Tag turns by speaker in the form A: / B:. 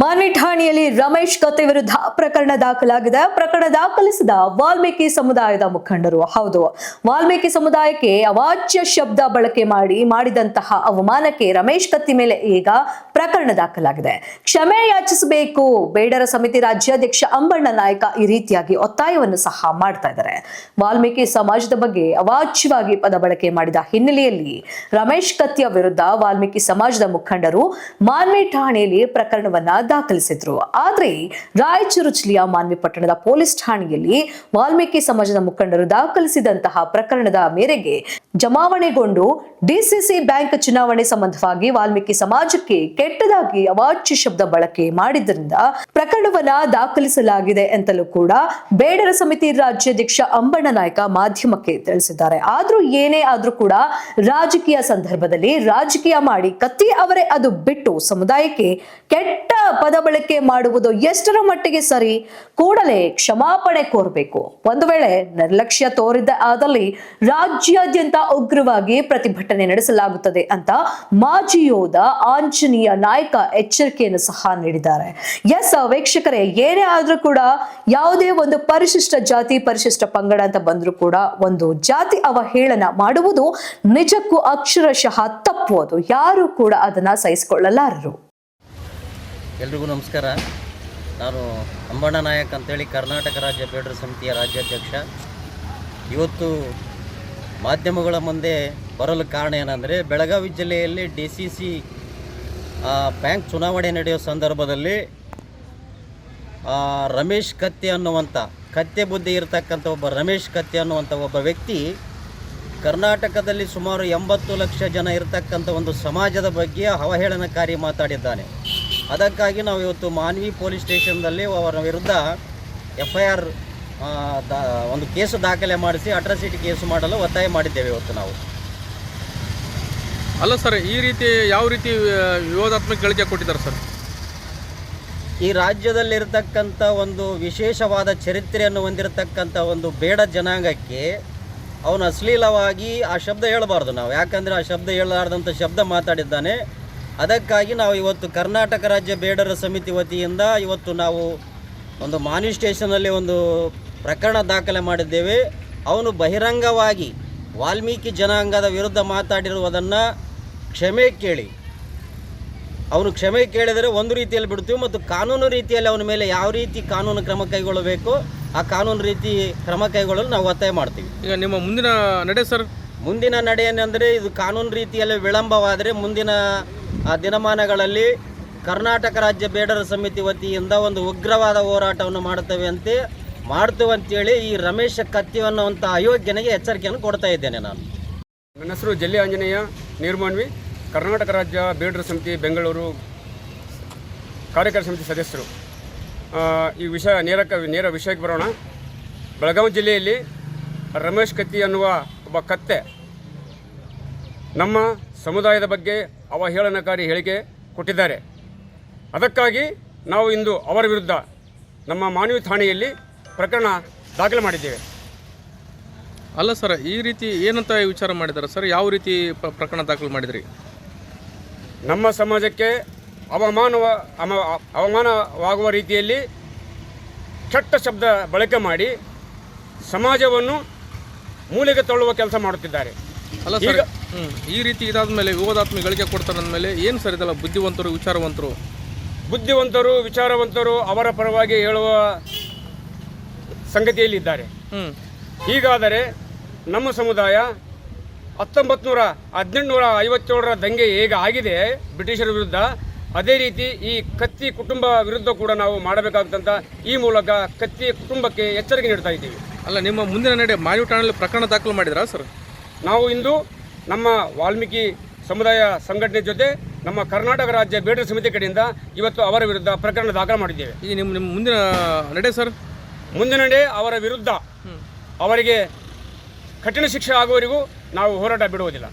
A: ಮಾನ್ವಿ ಠಾಣೆಯಲ್ಲಿ ರಮೇಶ್ ಕತ್ತಿ ವಿರುದ್ಧ ಪ್ರಕರಣ ದಾಖಲಾಗಿದೆ. ಪ್ರಕರಣ ದಾಖಲಿಸಿದ ವಾಲ್ಮೀಕಿ ಸಮುದಾಯದ ಮುಖಂಡರು. ಹೌದು, ವಾಲ್ಮೀಕಿ ಸಮುದಾಯಕ್ಕೆ ಅವಾಚ್ಯ ಶಬ್ದ ಬಳಕೆ ಮಾಡಿದಂತಹ ಅವಮಾನಕ್ಕೆ ರಮೇಶ್ ಕತ್ತಿ ಮೇಲೆ ಈಗ ಪ್ರಕರಣ ದಾಖಲಾಗಿದೆ. ಕ್ಷಮೆ ಯಾಚಿಸಬೇಕು. ಬೇಡರ ಸಮಿತಿ ರಾಜ್ಯಾಧ್ಯಕ್ಷ ಅಂಬಣ್ಣ ನಾಯಕ ಈ ರೀತಿಯಾಗಿ ಒತ್ತಾಯವನ್ನು ಸಹ ಮಾಡ್ತಾ ಇದ್ದಾರೆ. ವಾಲ್ಮೀಕಿ ಸಮಾಜದ ಬಗ್ಗೆ ಅವಾಚ್ಯವಾಗಿ ಪದ ಬಳಕೆ ಮಾಡಿದ ಹಿನ್ನೆಲೆಯಲ್ಲಿ ರಮೇಶ್ ಕತ್ತಿಯ ವಿರುದ್ಧ ವಾಲ್ಮೀಕಿ ಸಮಾಜದ ಮುಖಂಡರು ಮಾನ್ವಿ ಠಾಣೆಯಲ್ಲಿ ಪ್ರಕರಣವನ್ನ ದಾಖಲಿಸಿದ್ರು. ಆದ್ರೆ ರಾಯಚೂರು ಜಿಲ್ಲೆಯ ಮಾನ್ವಿ ಪಟ್ಟಣದ ಪೊಲೀಸ್ ಠಾಣೆಯಲ್ಲಿ ವಾಲ್ಮೀಕಿ ಸಮಾಜದ ಮುಖಂಡರು ದಾಖಲಿಸಿದಂತಹ ಪ್ರಕರಣದ ಮೇರೆಗೆ ಜಮಾವಣೆಗೊಂಡು ಡಿಸಿಸಿ ಬ್ಯಾಂಕ್ ಚುನಾವಣೆ ಸಂಬಂಧವಾಗಿ ವಾಲ್ಮೀಕಿ ಸಮಾಜಕ್ಕೆ ಕೆಟ್ಟದಾಗಿ ಅವಾಚ್ಯ ಶಬ್ದ ಬಳಕೆ ಮಾಡಿದ್ದರಿಂದ ಪ್ರಕರಣವನ್ನ ದಾಖಲಿಸಲಾಗಿದೆ ಅಂತಲೂ ಕೂಡ ಬೇಡರ ಸಮಿತಿ ರಾಜ್ಯಾಧ್ಯಕ್ಷ ಅಂಬಣ್ಣ ನಾಯಕ ಮಾಧ್ಯಮಕ್ಕೆ ತಿಳಿಸಿದ್ದಾರೆ. ಆದ್ರೂ ಏನೇ ಆದ್ರೂ ಕೂಡ ರಾಜಕೀಯ ಸಂದರ್ಭದಲ್ಲಿ ರಾಜಕೀಯ ಮಾಡಿ ಕತ್ತಿ ಅವರೇ ಅದು ಬಿಟ್ಟು ಸಮುದಾಯಕ್ಕೆ ಕೆಟ್ಟ ಪದ ಬಳಕೆ ಮಾಡುವುದು ಎಷ್ಟರ ಮಟ್ಟಿಗೆ ಸರಿ? ಕೂಡಲೇ ಕ್ಷಮಾಪಣೆ ಕೋರಬೇಕು. ಒಂದು ವೇಳೆ ನಿರ್ಲಕ್ಷ್ಯ ತೋರಿದ ಆದಲ್ಲಿ ರಾಜ್ಯಾದ್ಯಂತ ಉಗ್ರವಾಗಿ ಪ್ರತಿಭಟನೆ ನಡೆಸಲಾಗುತ್ತದೆ ಅಂತ ಮಾಜಿ ಯೋಧ ಆಂಜನೇಯ ನಾಯಕ ಎಚ್ಚರಿಕೆಯನ್ನು ಸಹ ನೀಡಿದ್ದಾರೆ. ಎಸ್ ವೀಕ್ಷಕರೇ, ಏನೇ ಆದ್ರೂ ಕೂಡ ಯಾವುದೇ ಒಂದು ಪರಿಶಿಷ್ಟ ಜಾತಿ ಪರಿಶಿಷ್ಟ ಪಂಗಡ ಅಂತ ಬಂದ್ರೂ ಕೂಡ ಒಂದು ಜಾತಿ ಅವಹೇಳನ ಮಾಡುವುದು ನಿಜಕ್ಕೂ ಅಕ್ಷರಶಃ ತಪ್ಪು. ಅದು ಯಾರು ಕೂಡ ಅದನ್ನ ಸಹಿಸಿಕೊಳ್ಳಲಾರರು.
B: ಎಲ್ರಿಗೂ ನಮಸ್ಕಾರ. ನಾನು ಅಂಬಣ್ಣ ನಾಯಕ್ ಅಂತೇಳಿ ಕರ್ನಾಟಕ ರಾಜ್ಯ ಬೇಡರ ಸಮಿತಿಯ ರಾಜ್ಯಾಧ್ಯಕ್ಷ. ಇವತ್ತು ಮಾಧ್ಯಮಗಳ ಮುಂದೆ ಬರಲು ಕಾರಣ ಏನಂದರೆ, ಬೆಳಗಾವಿ ಜಿಲ್ಲೆಯಲ್ಲಿ DCC ಬ್ಯಾಂಕ್ ಚುನಾವಣೆ ನಡೆಯೋ ಸಂದರ್ಭದಲ್ಲಿ ರಮೇಶ್ ಕತ್ತಿ ಅನ್ನುವಂಥ ಕತ್ತೆ ಬುದ್ಧಿ ಇರತಕ್ಕಂಥ ಒಬ್ಬ ರಮೇಶ್ ಕತ್ತಿ ಅನ್ನುವಂಥ ಒಬ್ಬ ವ್ಯಕ್ತಿ ಕರ್ನಾಟಕದಲ್ಲಿ ಸುಮಾರು 80 ಲಕ್ಷ ಜನ ಇರತಕ್ಕಂಥ ಒಂದು ಸಮಾಜದ ಬಗ್ಗೆ ಅವಹೇಳನಕಾರಿ ಮಾತಾಡಿದ್ದಾನೆ. ಅದಕ್ಕಾಗಿ ನಾವು ಇವತ್ತು ಮಾನ್ವಿ ಪೊಲೀಸ್ ಸ್ಟೇಷನ್ದಲ್ಲಿ ಅವರ ವಿರುದ್ಧ FIR ಒಂದು ಕೇಸು ದಾಖಲೆ ಮಾಡಿಸಿ ಅಟ್ರಾಸಿಟಿ ಕೇಸು ಮಾಡಲು ಒತ್ತಾಯ ಮಾಡಿದ್ದೇವೆ ಇವತ್ತು ನಾವು.
C: ಅಲ್ಲ ಸರ್, ಈ ರೀತಿ ಯಾವ ರೀತಿ ವಿವಾದಾತ್ಮಕ ಹೇಳಿಕೆ ಕೊಟ್ಟಿದ್ದಾರೆ ಸರ್?
B: ಈ ರಾಜ್ಯದಲ್ಲಿರ್ತಕ್ಕಂಥ ಒಂದು ವಿಶೇಷವಾದ ಚರಿತ್ರೆಯನ್ನು ಹೊಂದಿರತಕ್ಕಂಥ ಒಂದು ಬೇಡ ಜನಾಂಗಕ್ಕೆ ಅವನು ಅಶ್ಲೀಲವಾಗಿ ಆ ಶಬ್ದ ಹೇಳಬಾರ್ದು ನಾವು. ಯಾಕಂದರೆ ಆ ಶಬ್ದ ಹೇಳಲಾರ್ದಂಥ ಶಬ್ದ ಮಾತಾಡಿದ್ದಾನೆ. ಅದಕ್ಕಾಗಿ ನಾವು ಇವತ್ತು ಕರ್ನಾಟಕ ರಾಜ್ಯ ಬೇಡರ ಸಮಿತಿ ವತಿಯಿಂದ ಇವತ್ತು ನಾವು ಒಂದು ಮಾನ್ವಿ ಸ್ಟೇಷನಲ್ಲಿ ಒಂದು ಪ್ರಕರಣ ದಾಖಲೆ ಮಾಡಿದ್ದೇವೆ. ಅವನು ಬಹಿರಂಗವಾಗಿ ವಾಲ್ಮೀಕಿ ಜನಾಂಗದ ವಿರುದ್ಧ ಮಾತಾಡಿರುವುದನ್ನು ಕ್ಷಮೆ ಕೇಳಿ, ಅವನು ಕ್ಷಮೆ ಕೇಳಿದರೆ ಒಂದು ರೀತಿಯಲ್ಲಿ ಬಿಡ್ತೀವಿ, ಮತ್ತು ಕಾನೂನು ರೀತಿಯಲ್ಲಿ ಅವನ ಮೇಲೆ ಯಾವ ರೀತಿ ಕಾನೂನು ಕ್ರಮ ಕೈಗೊಳ್ಳಬೇಕು ಆ ಕಾನೂನು ರೀತಿ ಕ್ರಮ ಕೈಗೊಳ್ಳಲು ನಾವು ಒತ್ತಾಯ ಮಾಡ್ತೀವಿ.
C: ಈಗ ನಿಮ್ಮ ಮುಂದಿನ ನಡೆ ಸರ್?
B: ಮುಂದಿನ ನಡೆ ಏನಂದರೆ, ಇದು ಕಾನೂನು ರೀತಿಯಲ್ಲಿ ವಿಳಂಬವಾದರೆ ಮುಂದಿನ ದಿನಮಾನಗಳಲ್ಲಿ ಕರ್ನಾಟಕ ರಾಜ್ಯ ಬೇಡರ ಸಮಿತಿ ವತಿಯಿಂದ ಒಂದು ಉಗ್ರವಾದ ಹೋರಾಟವನ್ನು ಮಾಡ್ತೇವೆ ಅಂತೇಳಿ ಈ ರಮೇಶ್ ಕತ್ತಿ ಅನ್ನುವಂಥ ಅಯೋಗ್ಯನಿಗೆ ಎಚ್ಚರಿಕೆಯನ್ನು ಕೊಡ್ತಾ ಇದ್ದೇನೆ ನಾನು.
D: ನನ್ನ ಹೆಸರು ಜಲ್ಲಿ ಆಂಜನೇಯ ನೀರ್ಮಾನ್ವಿ, ಕರ್ನಾಟಕ ರಾಜ್ಯ ಬೇಡರ ಸಮಿತಿ ಬೆಂಗಳೂರು ಕಾರ್ಯಕಾರಿ ಸಮಿತಿ ಸದಸ್ಯರು. ಈ ನೇರ ವಿಷಯಕ್ಕೆ ಬರೋಣ. ಬೆಳಗಾವಿ ಜಿಲ್ಲೆಯಲ್ಲಿ ರಮೇಶ್ ಕತ್ತಿ ಅನ್ನುವ ಒಬ್ಬ ಕತ್ತೆ ನಮ್ಮ ಸಮುದಾಯದ ಬಗ್ಗೆ ಅವಹೇಳನಕಾರಿ ಹೇಳಿಕೆ ಕೊಟ್ಟಿದ್ದಾರೆ. ಅದಕ್ಕಾಗಿ ನಾವು ಇಂದು ಅವರ ವಿರುದ್ಧ ನಮ್ಮ ಮಾನ್ವಿ ಠಾಣೆಯಲ್ಲಿ ಪ್ರಕರಣ ದಾಖಲೆ ಮಾಡಿದ್ದೇವೆ.
C: ಅಲ್ಲ ಸರ್, ಈ ರೀತಿ ಏನಂತ ವಿಚಾರ ಮಾಡಿದ್ದಾರೆ ಸರ್? ಯಾವ ರೀತಿ ಪ್ರಕರಣ ದಾಖಲೆ ಮಾಡಿದ್ರಿ?
D: ನಮ್ಮ ಸಮಾಜಕ್ಕೆ ಅವಮಾನವಾಗುವ ರೀತಿಯಲ್ಲಿ ಕೆಟ್ಟ ಶಬ್ದ ಬಳಕೆ ಮಾಡಿ ಸಮಾಜವನ್ನು ಮೂಲೆಗೆ ತಳ್ಳುವ ಕೆಲಸ ಮಾಡುತ್ತಿದ್ದಾರೆ.
C: ಅಲ್ಲ ಸರ್, ಈ ರೀತಿ ಇದಾದ ಮೇಲೆ ವಿವಾದಾತ್ಮಕ ಗಳಿಕೆ ಕೊಡ್ತಾರೆ ಅಂದಮೇಲೆ ಏನು ಸರ್ ಇದಲ್ಲ? ಬುದ್ಧಿವಂತರು ವಿಚಾರವಂತರು ಅವರ ಪರವಾಗಿ ಹೇಳುವ ಸಂಗತಿಯಲ್ಲಿದ್ದಾರೆ. ಹೀಗಾದರೆ ನಮ್ಮ ಸಮುದಾಯ 1857ರ ದಂಗೆ ಹೇಗೆ ಆಗಿದೆ ಬ್ರಿಟಿಷರ ವಿರುದ್ಧ, ಅದೇ ರೀತಿ ಈ ಕತ್ತಿ ಕುಟುಂಬ ವಿರುದ್ಧ ಕೂಡ ನಾವು ಮಾಡಬೇಕಾದಂಥ ಈ ಮೂಲಕ ಕತ್ತಿ ಕುಟುಂಬಕ್ಕೆ ಎಚ್ಚರಿಕೆ ನೀಡ್ತಾ ಇದ್ದೀವಿ. ಅಲ್ಲ, ನಿಮ್ಮ ಮುಂದಿನ ನಡೆ ಮಾನ್ವಿ ಠಾಣೆಯಲ್ಲಿ ಪ್ರಕರಣ ದಾಖಲು ಮಾಡಿದ್ರಾ ಸರ್?
D: ನಾವು ಇಂದು ನಮ್ಮ ವಾಲ್ಮೀಕಿ ಸಮುದಾಯ ಸಂಘಟನೆ ಜೊತೆ ನಮ್ಮ ಕರ್ನಾಟಕ ರಾಜ್ಯ ಬೇಡರ ಸಮಿತಿ ಕಡೆಯಿಂದ ಇವತ್ತು ಅವರ ವಿರುದ್ಧ ಪ್ರಕರಣ ದಾಖಲು ಮಾಡಿದ್ದೇವೆ.
C: ಈಗ ನಿಮ್ಮ ಮುಂದಿನ ನಡೆ ಸರ್?
D: ಮುಂದಿನ ನಡೆ ಅವರ ವಿರುದ್ಧ ಅವರಿಗೆ ಕಠಿಣ ಶಿಕ್ಷೆ ಆಗುವವರೆಗೂ ನಾವು ಹೋರಾಟ ಬಿಡುವುದಿಲ್ಲ.